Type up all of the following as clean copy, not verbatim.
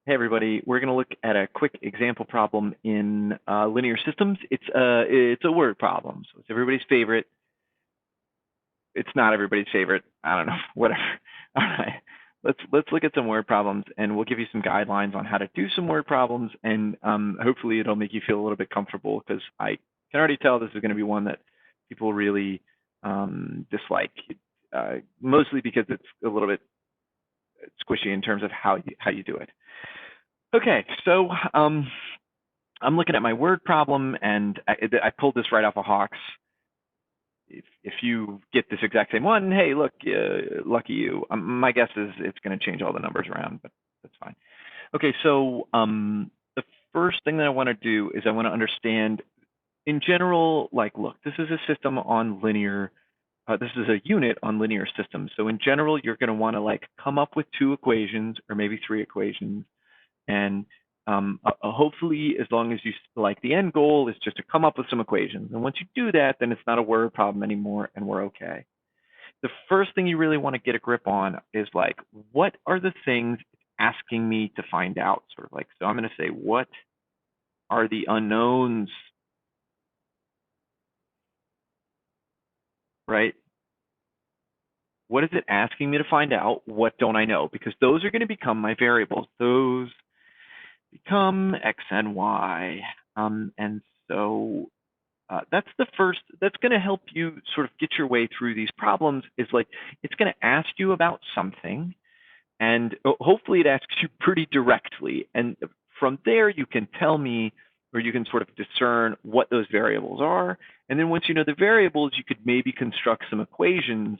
Hey everybody, we're going to look at a quick example problem in linear systems. It's a word problem, so it's everybody's favorite. It's not everybody's favorite. I don't know, whatever. All right, let's look at some word problems, and we'll give you some guidelines on how to do some word problems, and hopefully it'll make you feel a little bit comfortable because I can already tell this is going to be one that people really dislike, mostly because it's a little bit squishy in terms of how you do it. Okay, so I'm looking at my word problem, and I pulled this right off of Hawks. If you get this exact same one, hey, look, lucky you. My guess is it's going to change all the numbers around, but that's fine. Okay, so the first thing that I want to do is I want to understand, in general, like, look, this is a system on linear. This is a unit on linear systems. So in general, you're going to want to like come up with two equations or maybe three equations. And hopefully, as long as you like, the end goal is just to come up with some equations. And once you do that, then it's not a word problem anymore, and we're okay. The first thing you really want to get a grip on is like, what are the things it's asking me to find out? Sort of like, so I'm going to say, what are the unknowns, right? What is it asking me to find out? What don't I know? Because those are going to become my variables. Those become x and y. And so that's the first, that's going to help you sort of get your way through these problems, is like, it's going to ask you about something, and hopefully it asks you pretty directly. And from there, you can tell me, or you can sort of discern what those variables are. And then once you know the variables, you could maybe construct some equations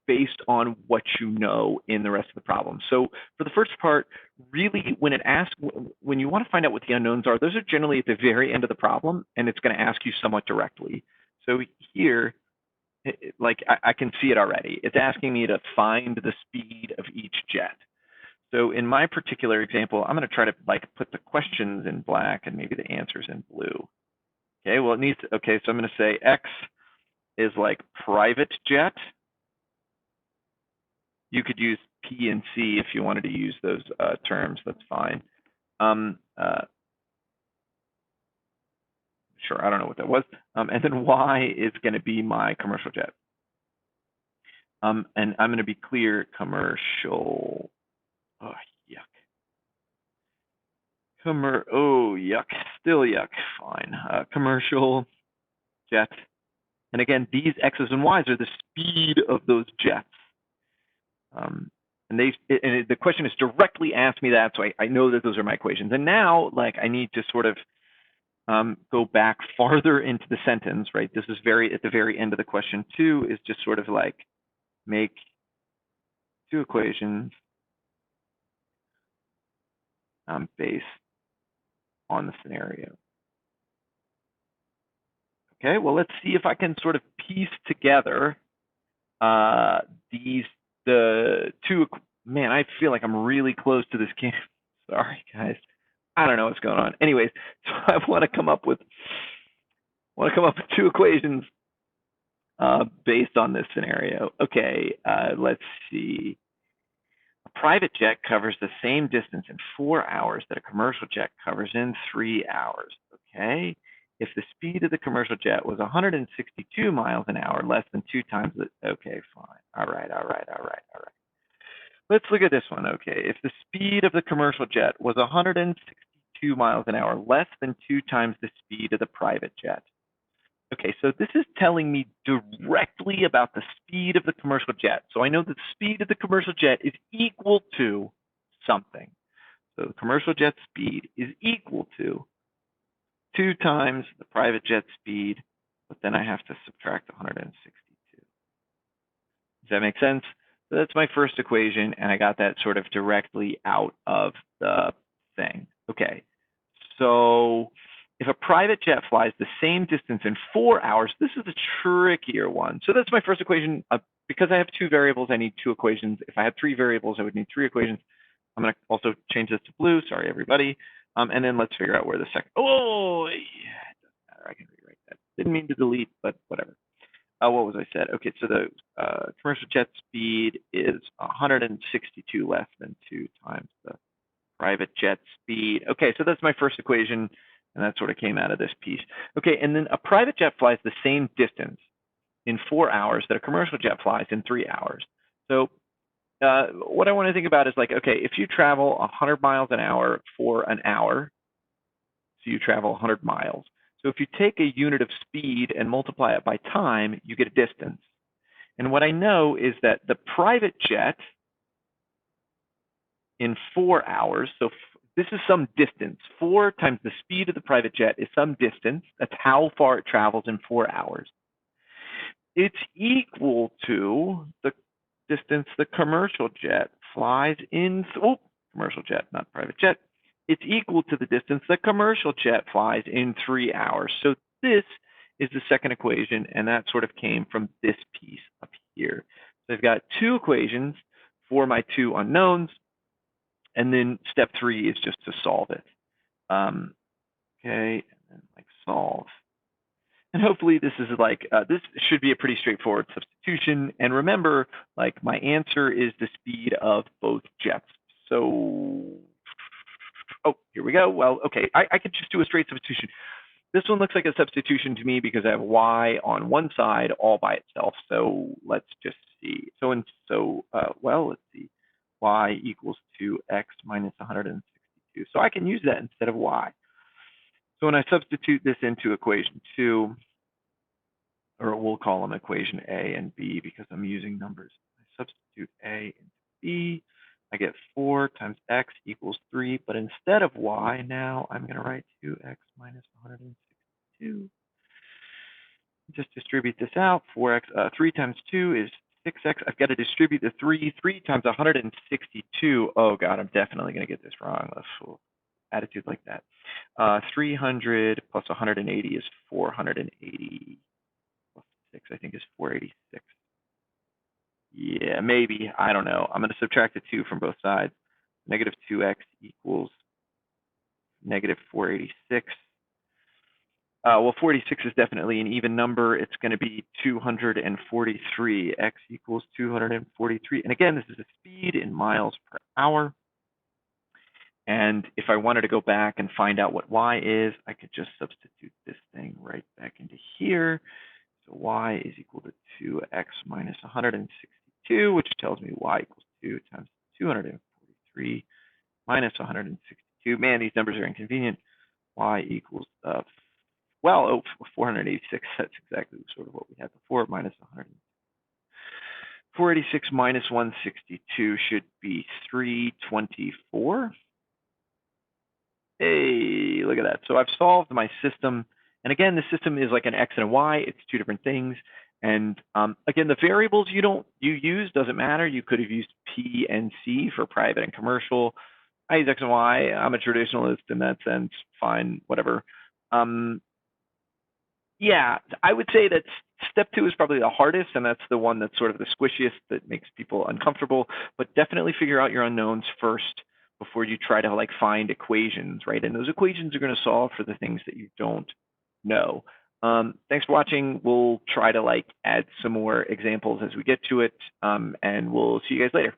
based on what you know in the rest of the problem. So for the first part, really, when you want to find out what the unknowns are, those are generally at the very end of the problem, and it's going to ask you somewhat directly. So here, like I can see it already. It's asking me to find the speed of each jet. So in my particular example, I'm going to try to like put the questions in black and maybe the answers in blue. Okay, well it needs to, okay, so I'm going to say X is like private jet. You could use P and C if you wanted to use those terms. That's fine. Sure, I don't know what that was. And then Y is going to be my commercial jet. And I'm going to be clear, commercial. Oh, yuck. Oh, yuck. Still yuck. Fine. Commercial jet. And again, these X's and Y's are the speed of those jets. And the question is directly asked me that, so I know that those are my equations. And now, like, I need to sort of go back farther into the sentence, right? This is at the very end of the question. Two is just sort of like make two equations based on the scenario. Okay, well, let's see if I can sort of piece together the two. Man, I feel like I'm really close to this game. Sorry, guys. I don't know what's going on. Anyways, so I want to come up with two equations based on this scenario. Okay, let's see. A private jet covers the same distance in 4 hours that a commercial jet covers in 3 hours. Okay, if the speed of the commercial jet was 162 miles an hour, less than 2 times the, okay, fine. All right. Let's look at this one. Okay, if the speed of the commercial jet was 162 miles an hour, less than 2 times the speed of the private jet. Okay, so this is telling me directly about the speed of the commercial jet. So I know that the speed of the commercial jet is equal to something. So the commercial jet speed is equal to 2 times the private jet speed, but then I have to subtract 162. Does that make sense? So that's my first equation, and I got that sort of directly out of the thing. Okay, so if a private jet flies the same distance in 4 hours, this is a trickier one. So that's my first equation. Because I have two variables, I need two equations. If I had three variables, I would need three equations. I'm going to also change this to blue. Sorry, everybody. And then let's figure out where the second. Oh, yeah, it doesn't matter. I can rewrite that. Didn't mean to delete, but whatever. What was I said? Okay, so the commercial jet speed is 162 less than 2 times the private jet speed. Okay, so that's my first equation, and that sort of came out of this piece. Okay, and then a private jet flies the same distance in 4 hours that a commercial jet flies in 3 hours. So what I want to think about is like, okay, if you travel 100 miles an hour for an hour, so you travel 100 miles. So if you take a unit of speed and multiply it by time, you get a distance. And what I know is that the private jet in 4 hours, so this is some distance. 4 times the speed of the private jet is some distance. That's how far it travels in 4 hours. It's equal to the distance the commercial jet flies in, commercial jet, not private jet. It's equal to the distance the commercial jet flies in 3 hours. So this is the second equation, and that sort of came from this piece up here. So I've got 2 equations for my 2 unknowns, and then step 3 is just to solve it. Okay, and then like solve. And hopefully this is like, this should be a pretty straightforward substitution. And remember, like my answer is the speed of both jets. So, oh, here we go. Well, okay, I could just do a straight substitution. This one looks like a substitution to me because I have y on one side all by itself. So let's just see. Well, let's see. Y equals 2x minus 162. So I can use that instead of y. So when I substitute this into equation 2, or we'll call them equation A and B because I'm using numbers. I substitute A into B. I get 4 times x equals 3, but instead of y, now I'm going to write 2x minus 162. Just distribute this out. 3 times 2 is 6x. I've got to distribute the 3. 3 times 162. Oh, God, I'm definitely going to get this wrong. Attitude like that. 300 plus 180 is 480. 6, I think, is 486. Yeah, maybe. I don't know. I'm going to subtract the 2 from both sides. Negative 2x equals negative 486. Well, 46 is definitely an even number. It's going to be 243. X equals 243. And again, this is a speed in miles per hour. And if I wanted to go back and find out what y is, I could just substitute this thing right back into here. So y is equal to 2x minus 162, which tells me y equals 2 times 243 minus 162. Man, these numbers are inconvenient. Y equals, 486. That's exactly sort of what we had before, minus 100. 486 minus 162 should be 324. Hey, look at that. So I've solved my system. And again, the system is like an x and a y. It's 2 different things. And again, the variables you use doesn't matter. You could have used P and C for private and commercial. I use x and y. I'm a traditionalist in that sense. Fine, whatever. Yeah, I would say that step 2 is probably the hardest, and that's the one that's sort of the squishiest that makes people uncomfortable. But definitely figure out your unknowns first before you try to like find equations, right? And those equations are going to solve for the things that you don't know. Thanks for watching. We'll try to like add some more examples as we get to it, and we'll see you guys later.